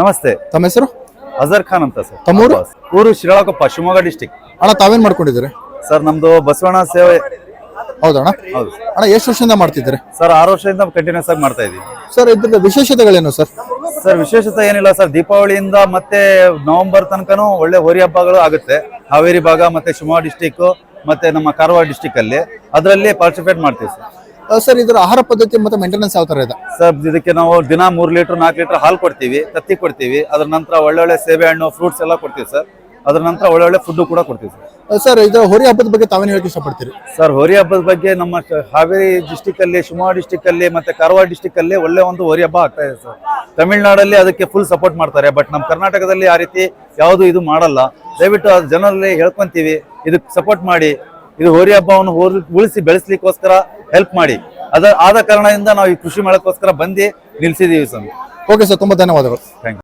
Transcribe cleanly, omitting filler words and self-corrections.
ನಮಸ್ತೆ. ತಮ್ಮ ಹೆಸರು? ಅಜರ್ ಖಾನ್ ಅಂತ ಸರ್. ತಮ್ಮೂರು? ಊರು ಶಿರಾಳಕೊಪ್ಪ, ಶಿವಮೊಗ್ಗ ಡಿಸ್ಟಿಕ್. ಅಣ್ಣ ತಾವೇನ್ ಮಾಡ್ಕೊಂಡಿದ್ದೀರಿ? ಸರ್ ನಮ್ದು ಬಸವಣ್ಣ ಸೇವೆ. ಹೌದಣ್ಣ. ಹೌದು ಅಣ್ಣ ಎಷ್ಟು ವರ್ಷದಿಂದ ಮಾಡ್ತಿದ್ದೀರಿ? ಸರ್ 6 ವರ್ಷದಿಂದ ಕಂಟಿನ್ಯೂಸ್ ಆಗಿ ಮಾಡ್ತಾ ಇದೀವಿ. ಸರ್ ಇದ್ರ ವಿಶೇಷತೆಗಳೇನು ಸರ್? ಸರ್ ವಿಶೇಷತೆ ಏನಿಲ್ಲ ಸರ್, ದೀಪಾವಳಿಯಿಂದ ಮತ್ತೆ ನವೆಂಬರ್ ತನಕನೂ ಒಳ್ಳೆ ಹೋರಿ ಹಬ್ಬಗಳು ಆಗುತ್ತೆ. ಹಾವೇರಿ ಭಾಗ ಮತ್ತೆ ಶಿವಮೊಗ್ಗ ಡಿಸ್ಟಿಕ್ ಮತ್ತೆ ನಮ್ಮ ಕಾರವಾರ ಡಿಸ್ಟಿಕ್ ಅಲ್ಲಿ ಅದರಲ್ಲಿ ಪಾರ್ಟಿಸಿಪೇಟ್ ಮಾಡ್ತೀವಿ ಸರ್. ಸರ್ ಇದರ ಆಹಾರ ಪದ್ಧತಿ ಮತ್ತೆ ಮೇಂಟೆನೆನ್ಸ್ ಯಾವ ತರ ಇದೆ ಸರ್? ಇದಕ್ಕೆ ನಾವು ದಿನ 3 ಲೀಟರ್ 4 ಲೀಟರ್ ಹಾಲು ಕೊಡ್ತೀವಿ, ತತ್ತಿ ಕೊಡ್ತೀವಿ. ಅದ್ರ ನಂತರ ಒಳ್ಳೊಳ್ಳೆ ಸೇಬೆ ಹಣ್ಣು ಫ್ರೂಟ್ಸ್ ಎಲ್ಲ ಕೊಡ್ತೀವಿ ಸರ್. ಅದ್ರ ನಂತರ ಒಳ್ಳೊಳ್ಳೆ ಫುಡ್ ಕೂಡ ಕೊಡ್ತೀವಿ ಸರ್. ಸರ್ ಇದರ ಹೋರಿ ಹಬ್ಬದ ಬಗ್ಗೆ ತಾವೇನು ಹೇಳಕ್ಕೆ ಇಷ್ಟಪಡ್ತೀರಿ? ಸರ್ ಹೋರಿ ಹಬ್ಬದ ಬಗ್ಗೆ ನಮ್ಮ ಹಾವೇರಿ ಡಿಸ್ಟಿಕ್ ಅಲ್ಲಿ, ಶಿವಮೊಗ್ಗ ಡಿಸ್ಟಿಕ್ ಅಲ್ಲಿ ಮತ್ತೆ ಕಾರವಾರ ಡಿಸ್ಟಿಕ್ ಅಲ್ಲಿ ಒಳ್ಳೆ ಒಂದು ಹೋರಿ ಹಬ್ಬ ಆಗ್ತಾ ಇದೆ ಸರ್. ತಮಿಳ್ನಾಡಲ್ಲಿ ಅದಕ್ಕೆ ಫುಲ್ ಸಪೋರ್ಟ್ ಮಾಡ್ತಾರೆ, ಬಟ್ ನಮ್ಮ ಕರ್ನಾಟಕದಲ್ಲಿ ಆ ರೀತಿ ಯಾವುದು ಇದು ಮಾಡಲ್ಲ. ದಯವಿಟ್ಟು ಅದು ಜನರಲ್ಲಿ ಹೇಳ್ಕೊಂತೀವಿ, ಇದಕ್ಕೆ ಸಪೋರ್ಟ್ ಮಾಡಿ. ಇದು ಹೋರಿ ಹಬ್ಬವನ್ನು ಉಳಿಸಿ ಬೆಳೆಸ್ಲಿಕ್ಕೋಸ್ಕರ ಹೆಲ್ಪ್ ಮಾಡಿ. ಆದ ಕಾರಣದಿಂದ ನಾವು ಈ ಕೃಷಿ ಮೇಳಕ್ಕೋಸ್ಕರ ಬಂದು ನಿಲ್ಸಿದೀವಿ ಸರ್. ಓಕೆ ಸರ್, ತುಂಬಾ ಧನ್ಯವಾದಗಳು. Thank you.